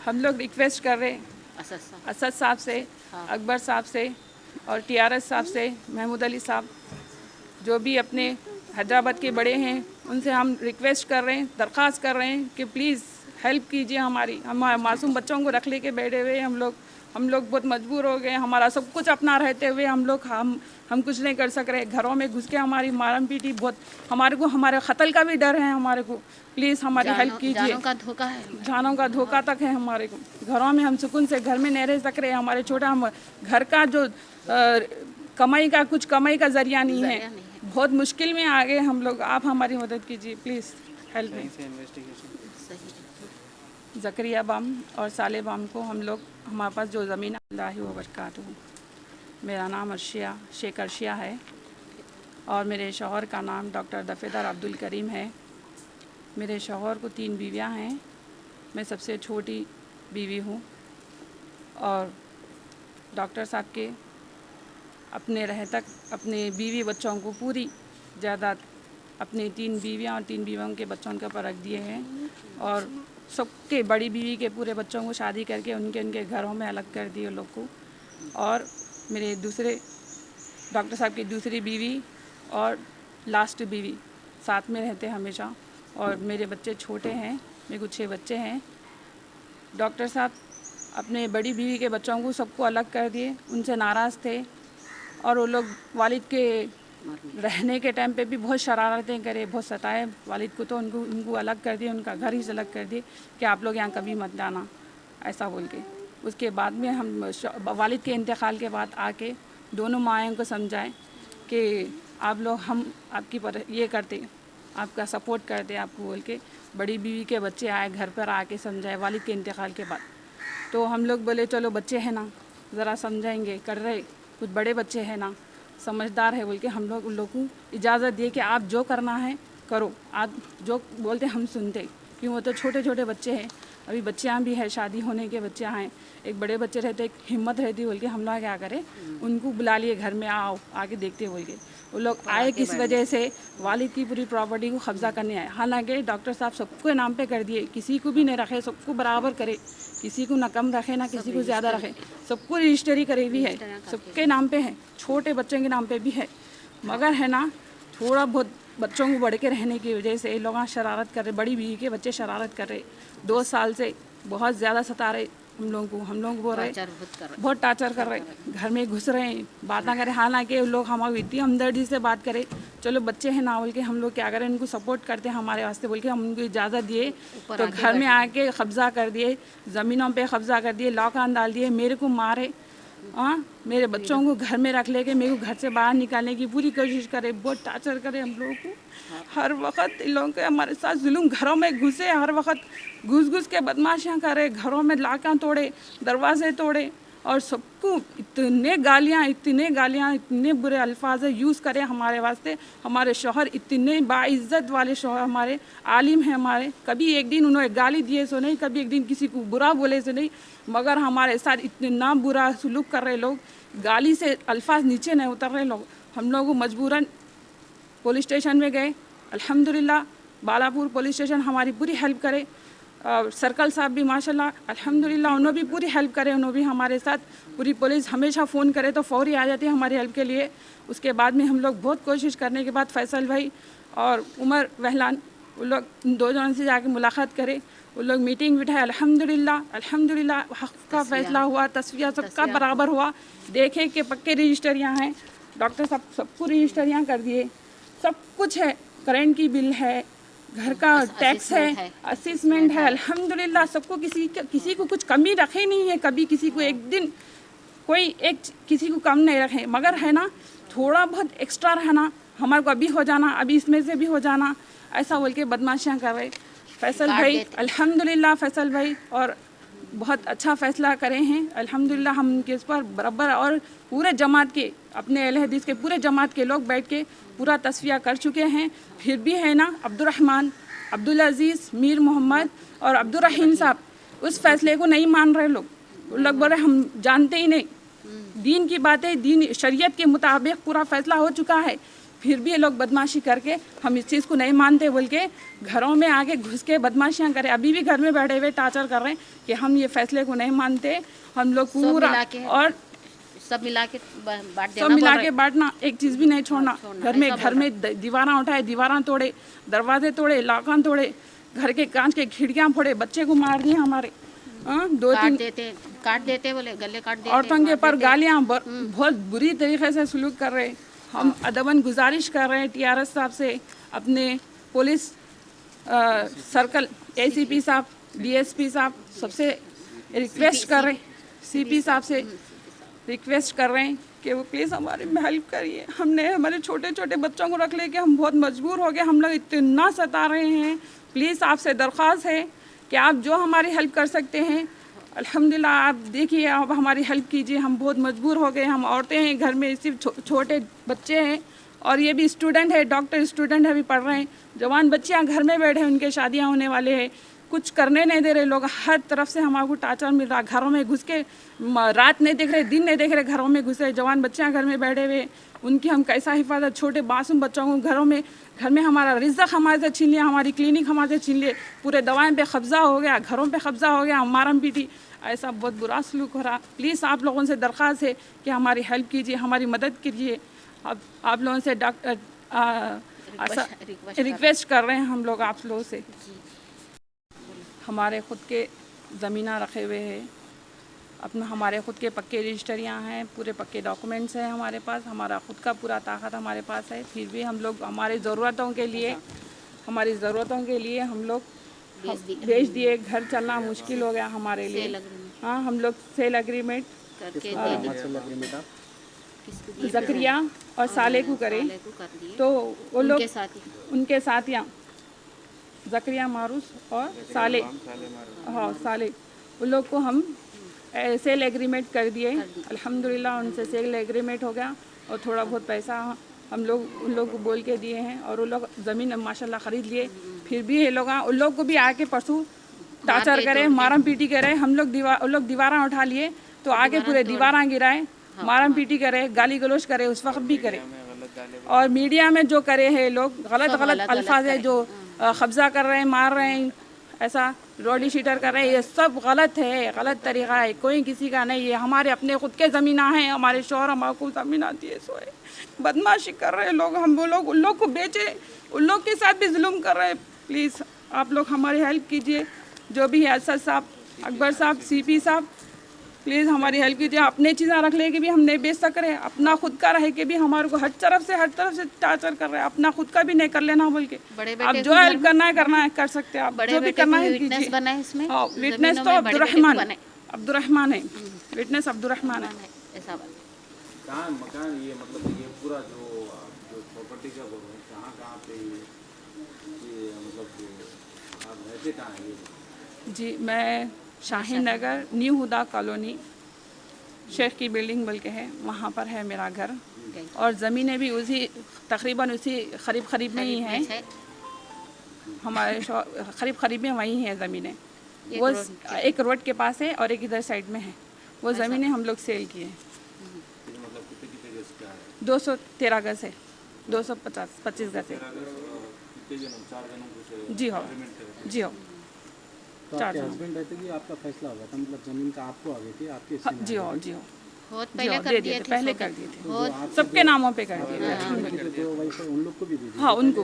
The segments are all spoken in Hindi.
हम लोग रिक्वेस्ट कर रहे हैं असद साहब से, अकबर साहब से और TRS साहब से, महमूद अली साहब, जो भी अपने हैदराबाद के बड़े हैं, उनसे हम रिक्वेस्ट कर रहे हैं, दरख्वास्त कर रहे हैं कि प्लीज़ हेल्प कीजिए हमारी। हम मासूम बच्चों को रख ले के बैठे हुए हम लोग बहुत मजबूर हो गए। हमारा सब कुछ अपना रहते हुए हम कुछ नहीं कर सक रहे। घरों में घुस के हमारी मारम पीटी बहुत, हमारे को हमारे क़त्ल का भी डर है हमारे को। प्लीज़ हमारी हेल्प कीजिए। जानों का धोखा है, जानों का धोखा तक है हमारे को। घरों में हम सुकून से घर में नहीं रह सक रहे। हमारे छोटा घर का जो कमाई का ज़रिया नहीं है। बहुत मुश्किल में आ गए हम लोग। आप हमारी मदद कीजिए प्लीज़, हेल्प में। ज़करिया बाम और साले बाम को हम लोग, हमारे पास जो ज़मीन अल्लाह व बरकातहू। मेरा नाम शेख अर्शिया है और मेरे शौहर का नाम डॉक्टर दफ़ेदार अब्दुल करीम है। मेरे शौहर को 3 बीवियाँ हैं, मैं सबसे छोटी बीवी हूँ। और डॉक्टर साहब के अपने रह तक अपने बीवी बच्चों को पूरी जायदाद अपने 3 बीवियाँ और 3 बीवियों के बच्चों के ऊपर रख दिए हैं। और सबके बड़ी बीवी के पूरे बच्चों को शादी करके उनके घरों में अलग कर दिए लोग को। और मेरे दूसरे डॉक्टर साहब की दूसरी बीवी और लास्ट बीवी साथ में रहते हमेशा। और मेरे बच्चे छोटे हैं, मेरे को 6 बच्चे हैं। डॉक्टर साहब अपने बड़ी बीवी के बच्चों को सबको अलग कर दिए, उनसे नाराज़ थे। और वो लोग वालिद के रहने के टाइम पे भी बहुत शरारतें करे, बहुत सताए वालिद को। तो उनको अलग कर दिए, उनका घर ही से अलग कर दिए कि आप लोग यहाँ कभी मत जाना, ऐसा बोल के। उसके बाद में हम वालिद के इंतकाल के बाद आके दोनों माएँ को समझाएं कि आप लोग हम आपकी ये करते, आपका सपोर्ट करते आपको बोल के। बड़ी बीवी के बच्चे आए घर पर आके समझाए वालिद के इंतकाल के बाद। तो हम लोग बोले चलो बच्चे हैं ना, ज़रा समझाएंगे, कर रहे कुछ बड़े बच्चे हैं ना, समझदार है बोल के हम लोग उन लोग को इजाज़त दिए कि आप जो करना है करो, आप जो बोलते हम सुनते। क्यों, वो तो छोटे छोटे बच्चे हैं, अभी बच्चियाँ भी है, शादी होने के बच्चियाँ हैं। एक बड़े बच्चे रहते, एक हिम्मत रहती बोल के हम लोग क्या करें, उनको बुला लिए घर में, आओ आके देखते बोल के। वो लोग आए किस वजह से, वालिद की पूरी प्रॉपर्टी को कब्जा करने आए। हालांकि डॉक्टर साहब सबको नाम पे कर दिए, किसी को भी नहीं रखे, सबको बराबर करे, किसी को ना कम रखे ना किसी को ज़्यादा रखे, सबको रजिस्ट्री करे हुई है, सबके नाम पे है, छोटे बच्चों के नाम पे भी है। मगर है ना, थोड़ा बहुत बच्चों को बढ़ के रहने की वजह से ये लोग शरारत कर रहे, बड़ी बीवी के बच्चे शरारत कर रहे। 2 साल से बहुत ज़्यादा सता रहे हम लोग को बोल रहे, बहुत टार्चर कर रहे, घर में घुस रहे हैं, बातें करें। हालांकि लोग हमारी इतनी हमदर्दी से बात करें, चलो बच्चे हैं ना बोल के हम लोग क्या करें, उनको सपोर्ट करते हैं हमारे वास्ते बोल के हम उनको इजाज़त दिए। तो घर में आके कब्ज़ा कर दिए, ज़मीनों पे कब्ज़ा कर दिए, लॉकडाउन डाल दिए, मेरे को मारे। मेरे बच्चों को घर में रख लेके मेरे को घर से बाहर निकालने की पूरी कोशिश करे, बहुत टार्चर करे हम लोगों को। हर वक्त इन लोगों के हमारे साथ जुल्म, घरों में घुसे, हर वक्त घुस के बदमाशियाँ करे, घरों में लाका तोड़े, दरवाजे तोड़े। और सबको इतने गालियाँ, इतने बुरे अल्फाज यूज़ करे हमारे वास्ते। हमारे शौहर इतने बाइज़्ज़त वाले शौहर, हमारे आलिम हैं हमारे, कभी एक दिन उन्होंने गाली दिए सो नहीं, कभी एक दिन किसी को बुरा बोले सो नहीं। मगर हमारे साथ इतना बुरा सलूक कर रहे लोग, गाली से अल्फाज नीचे नहीं उतर रहे लोग। हम लोग मजबूरन पुलिस स्टेशन में गए। अल्हम्दुलिल्लाह बालापुर पुलिस स्टेशन हमारी पूरी हेल्प करे। सर्कल साहब भी माशाल्लाह अल्हम्दुलिल्लाह उन्होंने भी पूरी हेल्प करे। उन्होंने भी हमारे साथ, पूरी पुलिस हमेशा फ़ोन करे तो फौरी आ जाती है हमारी हेल्प के लिए। उसके बाद में हम लोग बहुत कोशिश करने के बाद फैसल भाई और उमर वहलान, वो लोग 2 जनों से जाके मुलाकात करे, वो लोग मीटिंग बिठाए। अल्हम्दुलिल्लाह हक़ का फ़ैसला हुआ, तस्वीर सबका बराबर हुआ। देखे कि पक्के रजिस्टरियाँ हैं, डॉक्टर साहब सबको रजिस्टरियाँ कर दिए, सब कुछ है, करेंट की बिल है, घर का टैक्स है, असेसमेंट है। अल्हम्दुलिल्लाह सबको, किसी को कुछ कमी रखे नहीं है, कभी किसी को एक दिन कोई किसी को कम नहीं रखे। मगर है ना, थोड़ा बहुत एक्स्ट्रा रहना, हमारे को अभी हो जाना, अभी इसमें से भी हो जाना, ऐसा बोल के बदमाशियाँ कर रहे। फैसल भाई अल्हम्दुलिल्लाह, फैसल भाई और बहुत अच्छा फ़ैसला करे हैं अल्हम्दुलिल्लाह। हम उनके इस पर बराबर, और पूरे जमात के, अपने अहले हदीस के पूरे जमात के लोग बैठ के पूरा तस्फिया कर चुके हैं। फिर भी है ना, अब्दुर्रहमान, अब्दुल अज़ीज़, मीर मोहम्मद और अब्दुर्रहीम साहब उस फैसले को नहीं मान रहे। लोग बोल रहे हम जानते ही नहीं, दीन की बातें, दीन शरीयत के मुताबिक पूरा फ़ैसला हो चुका है, फिर भी ये लोग बदमाशी करके हम इस चीज़ को नहीं मानते बोल के घरों में आके घुस के बदमाशियाँ करें। अभी भी घर में बैठे हुए टार्चर कर रहे हैं कि हम ये फैसले को नहीं मानते। हम लोग पूरा और सब मिला के बांट देना, सब मिला के बांटना, एक चीज़ भी नहीं छोड़ना। घर में दीवारा उठाए, दीवारा तोड़े, दरवाजे तोड़े, लाकान तोड़े, घर के कांच के खिड़कियाँ फोड़े, बच्चे को मार दिए हमारे। 2-3 काट देते बोले, गले काट देते, औरतों के पर गालियाँ बहुत बुरी तरीके से सलूक कर रहे। हम अदबन गुजारिश कर रहे हैं टीआरएस साहब से, अपने पुलिस सर्कल एसीपी साहब, डीएसपी साहब सबसे रिक्वेस्ट कर रहे हैं, सीपी साहब से रिक्वेस्ट कर रहे हैं कि वो प्लीज़ हमारी हेल्प करिए। हमने हमारे छोटे छोटे बच्चों को रख लेके हम बहुत मजबूर हो गए, हम लोग इतना सता रहे हैं। प्लीज़ आपसे दरख्वास्त है कि आप जो हमारी हेल्प कर सकते हैं, अल्हम्दुलिल्लाह आप देखिए, आप हमारी हेल्प कीजिए। हम बहुत मजबूर हो गए, हम औरतें हैं, घर में सिर्फ छोटे बच्चे हैं और ये भी स्टूडेंट है, डॉक्टर स्टूडेंट है, अभी पढ़ रहे हैं। जवान बच्चियाँ घर में बैठे हैं, उनके शादियाँ होने वाले हैं, कुछ करने नहीं दे रहे लोग। हर तरफ से हमारे टार्चर मिल रहा। घरों में घुस के रात नहीं देख रहे, दिन नहीं देख रहे, घरों में घुसे। जवान बच्चियाँ घर में बैठे हुए, उनकी हम कैसा हिफाजत। छोटे मासूम बच्चों को घर में हमारा रिज़्क़ हमारे से छीन लिया, हमारी क्लिनिक हमारे से छीन लिए, पूरे दवाएं पे कब्ज़ा हो गया, घरों पे कब्ज़ा हो गया, मारम पीटी, ऐसा बहुत बुरा सलूक हो रहा। प्लीज़ आप लोगों से दरख्वास्त है कि हमारी हेल्प कीजिए, हमारी मदद कीजिए। अब आप लोगों से रिक्वेस्ट कर रहे हैं हम लोग आप लोगों से। हमारे ख़ुद के ज़मीना रखे हुए हैं, अपना हमारे ख़ुद के पक्के रजिस्टरियाँ हैं, पूरे पक्के डॉक्यूमेंट्स हैं हमारे पास, हमारा ख़ुद का पूरा ताकत हमारे पास है। फिर भी हम लोग हमारी ज़रूरतों के लिए हम लोग बेच दिए। घर चलना मुश्किल हो गया हमारे लिए। हाँ, हम लोग सेल एग्रीमेंट ज़करिया और साले को करें तो वो लोग उनके साथियाँ ज़करिया मारूस और साले, हाँ साले, उन लोग को हम सेल एग्रीमेंट कर दिए। अल्हम्दुलिल्लाह उनसे सेल एग्रीमेंट हो गया और थोड़ा बहुत पैसा हम लोग उन लोग को बोल के दिए हैं और उन लोग ज़मीन माशाल्लाह ख़रीद लिए। फिर भी ये लोग उन लोग को भी आके परसों टार्चर करे, मारम पीटी करे। उन लोग दीवारा उठा लिए तो आगे पूरे दीवारा गिराए, मारम पीटी करे, गाली गलोच करे, उस वक्त भी करे। और मीडिया में जो करे हैं लोग गलत अल्फाज है, जो कब्ज़ा कर रहे हैं, मार रहे हैं, ऐसा रोडी शीटर कर रहे हैं, ये सब गलत है, गलत तरीक़ा है, कोई किसी का नहीं। ये हमारे अपने ख़ुद के ज़मीना हैं, हमारे शौहर हमारे को ज़मीन आती है, सो है। बदमाशी कर रहे हैं लोग, हम वो लोग उन लोग को बेचे, उन लोग के साथ भी जुल्म कर रहे हैं। प्लीज़ आप लोग हमारी हेल्प कीजिए, जो भी है असद साहब, अकबर साहब, सीपी साहब, प्लीज़ हमारी हेल्प कीजिए। अपने चीज़ें रख ले के भी हम नहीं बेच सक रहे, अपना खुद का रहे के भी हमारे को हर तरफ से टार्चर कर रहे हैं। अपना खुद का भी नहीं कर लेना बोल के। आप जो हेल्प करना है कर सकते हैं, आप जो भी करना है कीजिए। हाँ, विटनेस तो अब्दुर्रहमान है, विटनेस अब्दुर्रहमान है। कहाँ मकान ये मतलब ये पूरा जो प्रॉपर्टी का बोल रहे हैं, कहाँ पे ये मतलब आप रहते कहाँ हैं ये? जी, मैं शाहीन नगर न्यू हुदा कॉलोनी शेख की बिल्डिंग बोल के है, वहाँ पर है मेरा घर। और ज़मीनें भी तकरीबन उसी करीब में ही हैं, हमारे करीब में वहीं हैं ज़मीनें। वो एक रोड के पास है और एक इधर साइड में है। वो ज़मीनें हम लोग सेल किए हैं। 213 गज है, 225 गज है। जी हो, जी हो। तो आपके हस्बैंड रहते कि आपका फैसला होगा था, मतलब जमीन का आपको आ गई थी आपके? जी हो, जी हो, बहुत पहले कर दिए थे, सबके नामों पे कर दिए थे। उन लोग को भी दे दिया? हाँ, उनको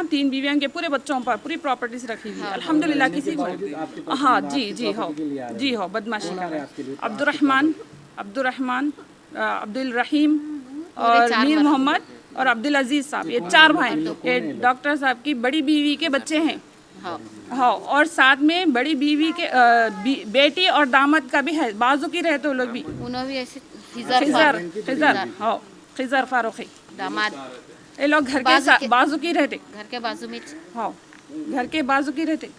3 बीवियाँ के पूरे बच्चों पर पूरी प्रॉपर्टीज रखी हुई है अल्हम्दुलिल्लाह। किसी को हाँ जी हो बदमाशी कर रहे हैं। अब्दुल रहीम और मीर मोहम्मद और अब्दुल अजीज़ साहब, ये 4 भाई, ये डॉक्टर साहब की बड़ी बीवी के बच्चे हैं। हाँ, और साथ में बड़ी बीवी के बेटी और दामाद का भी है, बाजू की रहे तो लोग भी। उन्होंने भी ऐसे खिजर फारूकी दामाद, ये लोग घर के बाजू की रहते, घर के बाजू में। हाँ, घर के बाजू की रहते।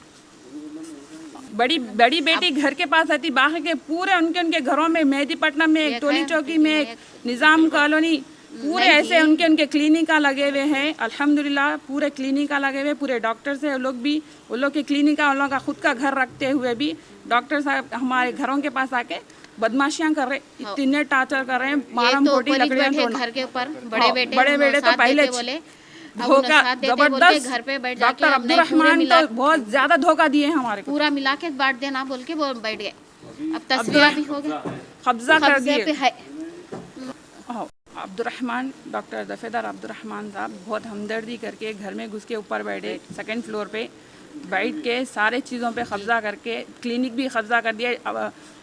बड़ी बेटी घर के पास आती, बाहर के पूरे उनके घरों में, मेहदीपट्टनम में एक, टोली चौकी में एक, निज़ाम कॉलोनी, पूरे ऐसे उनके क्लिनिका लगे हुए हैं, अल्हम्दुलिल्लाह पूरे क्लिनिका लगे हुए, पूरे डॉक्टर्स है वो लोग के क्लिनिका, उन लोगों का खुद का घर रखते हुए भी डॉक्टर साहब हमारे घरों के पास आके बदमाशियां कर रहे, इतने टार्चर कर रहे हैं, मारम पोटी लकड़ियां तोड़ना। घर के ऊपर बड़े बेटे तो पहले बोले धोखा जबरदस्त, घर पे बैठ डॉक्टर अब्दुल रहमान तो बहुत ज्यादा धोखा दिए हमारे को, पूरा मिला के बांट देना बोल के वो बैठ गए। अब तस्वीर भी हो गई, कब्जा कर कब्जे पे दिए। है। अब्दुल रहमान, डॉक्टर दफेदार अब्दुल रहमान साहब बहुत हमदर्दी करके घर में घुस के ऊपर बैठे, सेकंड फ्लोर पे बैठ के सारे चीज़ों पे कब्जा करके, क्लिनिक भी कब्जा कर दिए,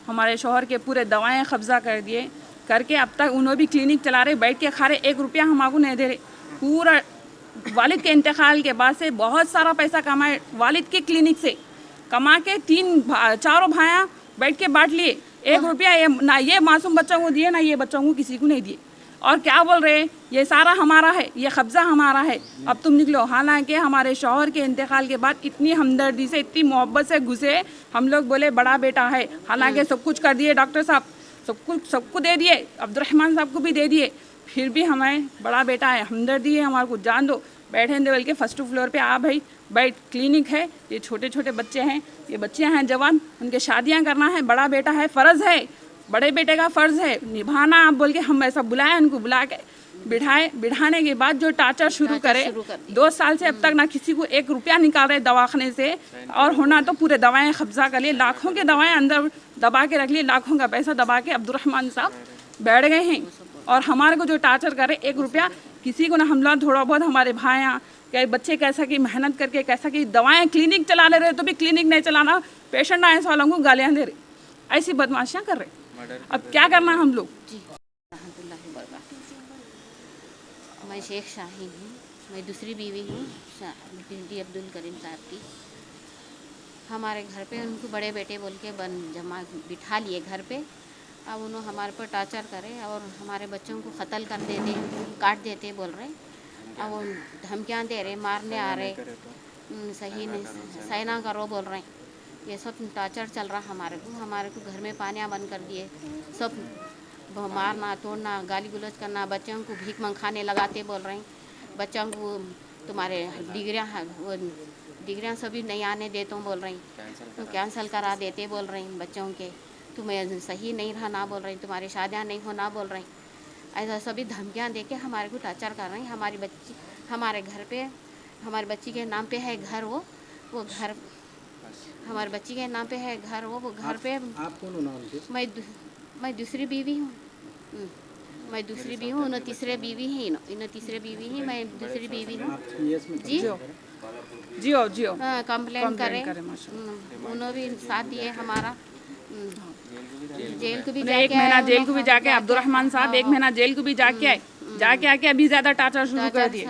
हमारे शोहर के पूरे दवाएं कब्जा कर दिए करके, अब तक उन्होंने भी क्लिनिक चला रहे, बैठ के खा रहे, 1 रुपया हमको नहीं दे रहे। पूरा वालिद के इंतकाल के बाद से बहुत सारा पैसा कमाए, वालिद के क्लिनिक से कमा के 4 भाइयाँ बैठ के बांट लिए, 1 रुपया ना ये मासूम बच्चों को दिए, ना ये बच्चों को किसी को नहीं दिए। और क्या बोल रहे हैं, ये सारा हमारा है, ये कब्जा हमारा है, अब तुम निकलो। हालांकि हमारे शौहर के इंतकाल के बाद इतनी हमदर्दी से, इतनी मोहब्बत से घुसे, हम लोग बोले बड़ा बेटा है, हालांकि सब कुछ कर दिए डॉक्टर साहब, सबको दे दिए, अब्दुल रहमान साहब को भी दे दिए, फिर भी हमें बड़ा बेटा है, हमदर्दी है, हमारे को जान दो। बैठे बोल के 1st फ्लोर पे आ भाई बैठ, क्लिनिक है, ये छोटे छोटे बच्चे हैं, ये बच्चे हैं जवान, उनके शादियाँ करना है, बड़ा बेटा है, फ़र्ज़ है, बड़े बेटे का फ़र्ज़ है निभाना। आप बोल के हम ऐसा बुलाए, उनको बुला के बिठाने के बाद जो टार्चर शुरू करे, 2 साल से अब तक ना किसी को 1 रुपया निकाल रहे दवाखाने से, और होना तो पूरे दवाएं कब्जा कर लिए, लाखों के दवाएं अंदर दबा के रख लिए, लाखों का पैसा दबा के अब्दुल रहमान साहब बैठ गए हैं। और हमारे को जो टार्चर करे, 1 रुपया किसी को ना, हम लोग थोड़ा बहुत हमारे भाइयाँ क्या बच्चे कैसा कि मेहनत करके कैसा कि दवाएं क्लिनिक चला ले रहे, तो भी क्लिनिक नहीं चलाना, पेशेंट आए वालों को गालियाँ दे रहे, ऐसी बदमाशियाँ कर रहे। अब क्या करना हम लोग। मैं शेख शाहीन हूँ, मैं दूसरी बीवी हूँ डी अब्दुल करीम साहब की। हमारे घर पे उनको बड़े बेटे बोल के जमा बिठा लिए घर पे। अब उन्होंने हमारे पर टार्चर करे और हमारे बच्चों को कत्ल कर देते, काट देते बोल रहे। अब वो धमकियाँ दे रहे, मारने आ रहे, सही नहीं सही ना करो बोल रहे। ये सब टार्चर चल रहा हमारे को घर में पानियाँ बंद कर दिए, सब मारना तोड़ना, गाली गलौज करना, बच्चों को भीख मंगाने लगाते बोल रहे हैं। बच्चों को तुम्हारे डिग्रियाँ सभी नहीं आने देते बोल रही, तो कैंसिल करा देते बोल रही बच्चों के, तुम्हें सही नहीं रहना बोल रही, तुम्हारी शादियाँ नहीं होना बोल रही। ऐसा सभी धमकियाँ दे के हमारे को टार्चर कर रही। हमारी बच्ची हमारे घर पे, हमारी बच्ची के नाम पे है घर, वो घर हमारी बच्ची के नाम पे है घर, वो घर पे। आप कौन हो नाम के? मैं दूसरी बीवी हूँ, मैं दूसरी बीवी हूँ, तीसरे बीवी ही, इन तीसरे बीवी ही, मैं दूसरी बीवी हूँ। जी जियो कंप्लेन करे, उन्होंने भी साथ दिए हमारा। जेल को भी जाके 1 महीना जेल को भी जाके अब्दुल रहमान साहब 1 महीना जेल को भी जाके आए, जाके आके अभी ज्यादा टार्चर शुरू कर दिए।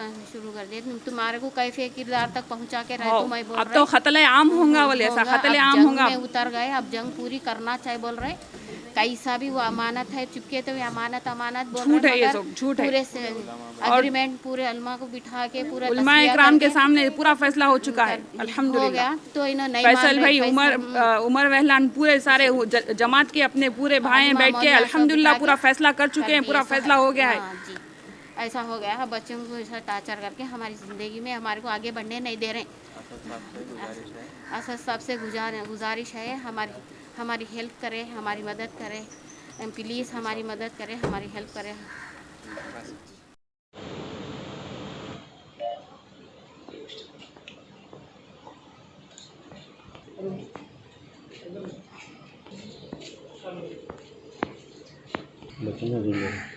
तुम्हारे को कैफे किरदार तक पहुंचा के रहे, तो मैं बोल अब तो खतले आम होगा बोले, ऐसा खतले आम होगा। उतर गए, अब जंग पूरी करना चाहिए बोल रहे। कैसा भी वो अमानत है, चुपके तो अमानत बोल रहे, ये सब झूठ है। पूरे अग्रीमेंट पूरे उलमा को बिठा के पूरा उलमा इकराम के सामने पूरा फैसला हो चुका है अल्हम्दुलिल्लाह। तो इन्होंने फैसल भाई, उमर वहलान, पूरे सारे जमात के अपने पूरे भाई बैठ के अल्हम्दुलिल्लाह पूरा फैसला कर चुके हैं, पूरा फैसला हो गया है। ऐसा हो गया है, बच्चों को ऐसा टार्चर करके हमारी ज़िंदगी में हमारे को आगे बढ़ने नहीं दे रहे। असद सबसे गुजारिश है, हमारी हेल्प करे, हमारी मदद करे, प्लीज़ हमारी मदद करे, हमारी हेल्प करे। बच्चों